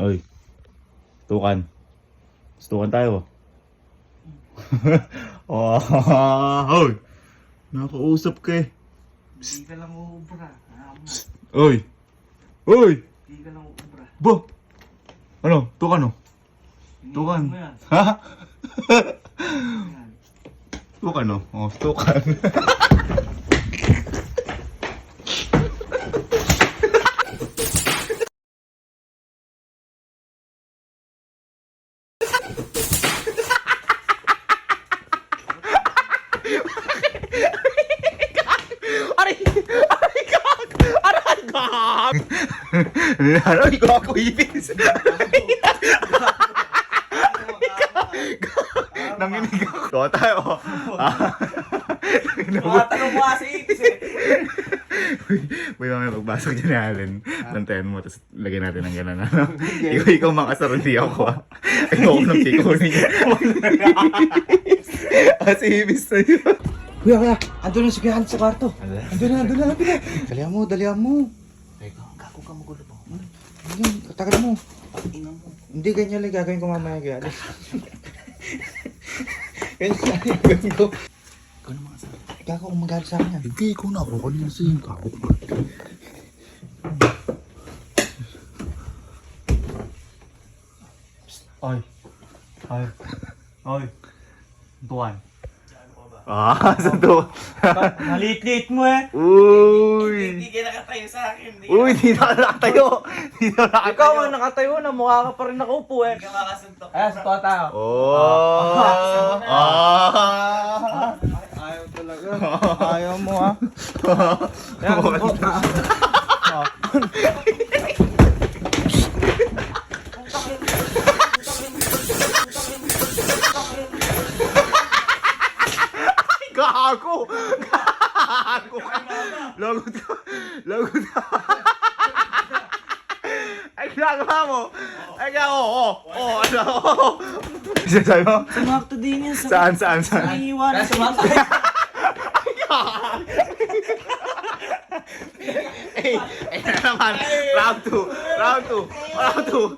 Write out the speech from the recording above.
Oy, tukan. Tukan tayo. Oh, oy. Nakausap ka eh. Hindi ka lang uubra. Oy. Oy. Hindi ka lang uubra. Bo. Ano? Tukan oh. Tukan. Mo yan. Ha? Yan. Tukan oh. Oh, tukan. Aray ko ako ibis. Nanginig ako. Tuwa tayo. Tumatanong mo kasi Ipis eh. May mamaya pagbasok dyan ni Allen. Lantayan mo, tapos lagyan natin ng gano'n. Ano? Ikaw makasaro, hindi ako ah. Ayaw ko nang kikunin niya. Si ibis na yun. Kuya, andun na si Kuya Hans sa kwarto. Andun na. Dalihan mo. Teka, kako ka magulo po. Ayun, tagal mo. Ina mo. Hindi ganyan lang gagawin ko mamaya, Kuya Hans. Ganyan lang gagawin ko. Ikaw na mga sabi. Kako, kung magalit sa akin yan. Hindi, ikaw na ako. Kanina sa yung kako. Oy. Oy. Oy. Tuwan. Sa to. Nalit-lit mo eh. Uy. Hindi ka nakatayo sa akin. Uy, di na nakatayo. Di na nakatayo. Ikaw ang nakatayo na, mukha ka pa rin nakaupo eh. Hindi ka makasuntok. Ayan, sa tayo. Oh. Ayaw talaga. Ayaw mo ha. Yan, Gago! Gago ka! Lagot ka! Lagot ka! Ay, ginagawa mo! Ay, ginagawa mo! Ano? Sabi mo? Sumakto din yan sa Saan? iiwanan. Sumakto. Ay na naman! Round 2!